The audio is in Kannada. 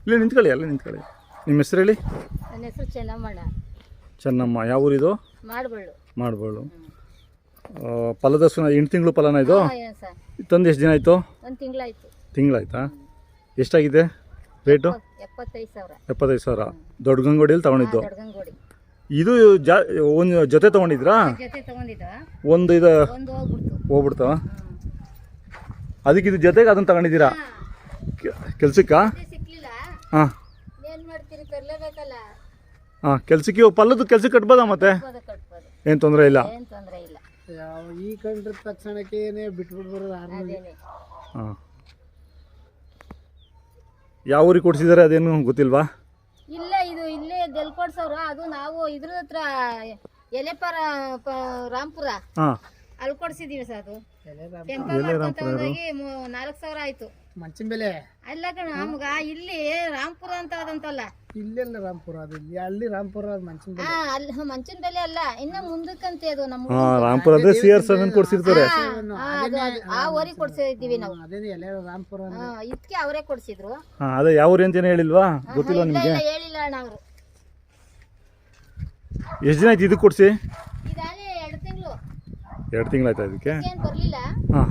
ಇಲ್ಲಿ ನಿಂತ್ಕೊಳ್ಳಿ, ಅಲ್ಲೇ ನಿಂತ್ಕೊಳ್ಳಿ. ನಿಮ್ಮ ಹೆಸರು ಹೇಳಿ. ನನ್ನ ಹೆಸರು ಚೆನ್ನಮ್ಮಣ್ಣ. ಚೆನ್ನಮ್ಮ. ಯಾವ ಊರಿದು? ಮಾಡಬಳ್ಳು. ಮಾಡಬಳ್ಳು. ಫಲದ ಎಂಟು ತಿಂಗಳು ಫಲನ ಇದು? ಸರ್ ತಂದು ಎಷ್ಟು ದಿನ ಆಯಿತು? ಒಂದು ತಿಂಗಳಾಯ್ತು. ತಿಂಗಳಾಯ್ತಾ? ಎಷ್ಟಾಗಿದೆ ರೇಟು? 75,000. 75,000. ದೊಡ್ಡ ಗಂಗೋಡಿಯಲ್ಲಿ ತೊಗೊಂಡಿದ್ದು ದೊಡ್ಡಗಂಗೋಡಿ. ಇದು ಒಂದು ಜೊತೆ ತೊಗೊಂಡಿದ್ರಾ? ಜೊತೆ ತಗೊಂಡಿದ್ದ ಒಂದು ಇದು ಒಂದು ಹೋಗ್ಬಿಡ್ತಾವ. ಅದಕ್ಕೆ ಇದು ಜೊತೆಗೆ ಅದನ್ನು ತಗೊಂಡಿದ್ದೀರಾ ಕೆಲ್ಸಕ್ಕೆ? ಸಿಕ್ಲಿಲ್ಲ. ಹಾಂ ಏನು ಮಾಡ್ತೀರಿ, ತರಲೇಬೇಕಲ್ಲ. ಹಾಂ, ಕೆಲ್ಸಕ್ಕೆ ಇವಾಗ ಪಲ್ಲದ ಕೆಲ್ಸಕ್ಕೆ ಕಟ್ಬೋದಾ? ಮತ್ತೆ ಕಟ್ಬೋದು, ಏನು ತೊಂದರೆ ಇಲ್ಲ. ಏನು ತೊಂದರೆ ಇಲ್ಲ. ಈ ಕಂಡ್ರ ತಕ್ಷಣಕ್ಕೆ ಏನೇ ಬಿಟ್ಬಿಡ್ಬಾರ್ದು. ಅದೇನೆ. ಹಾಂ, ಯಾವ ಊರಿಗೆ ಕೊಡಿಸಿದ್ದಾರೆ ಅದೇನು ಗೊತ್ತಿಲ್ವಾ? ಇಲ್ಲ, ಇದು ಇಲ್ಲೇ ಗೆಲ್ಕೊಡ್ಸವ್ರು. ಅದು ನಾವು ಇದ್ರ ಹತ್ರ ಎಲೆಪರ ರಾಂಪುರ ಹಾಂ, ಅಲ್ಲಿ ಕೊಡ್ಸಿದೀವಿ ಸರ್. ಅದು ಹೋಗಿ 4,000 ಆಯ್ತು. ಮಂಚಿನ ಬೆಲೆ ಅಲ್ಲ ಕಣ ನಮ್ಗ ಇಲ್ಲಿ ರಾಂಪುರ ಅಂತ ಅದಂತಲ್ಲ. ಇಲ್ಲೆಲ್ಲ ರಾಂಪುರ, ಅದು ಅಲ್ಲಿ ರಾಂಪುರ ಮಂಚಿನ ಬೆಲೆ. ಅಲ್ಲಿ ಮಂಚಿನ ಬೆಲೆ ಅಲ್ಲ, ಇನ್ನ ಮುಂದಕ್ಕಂತೆ ಅದು ನಮ್ಮ ಹಾಂ. ರಾಂಪುರ ಅಂದರೆ CR7 ಕೊಡಿಸಿರ್ತಾರೆ. ಆ ಊರಿಗೆ ಕೊಡ್ಸಿದೀವಿ ನಾವು. ಅದೇನು ಎಲ್ಲ ರಾಂಪುರ ಇದಕ್ಕೆ ಅವರೇ ಕೊಡ್ಸಿದ್ರು. ಹಾಂ, ಅದೇ ಯಾವ ಊರು ಅಂತೇನು ಹೇಳಿಲ್ವಾ? ಗೊತ್ತಿಲ್ವಾ ನಿಮಗೆ? ಹೇಳಿಲ್ಲ ಅಣ್ಣ ಅವರು. ಎಷ್ಟು ದಿನ ಆಯ್ತು ಇದಕ್ಕೆ ಕೊಡಿಸಿ? ಇದಾಗಲೇ 2 ತಿಂಗಳು. 2 ತಿಂಗಳಾಯ್ತಾ ಇದಕ್ಕೆ? ಏನು ಬರಲಿಲ್ಲ. ಹಾಂ,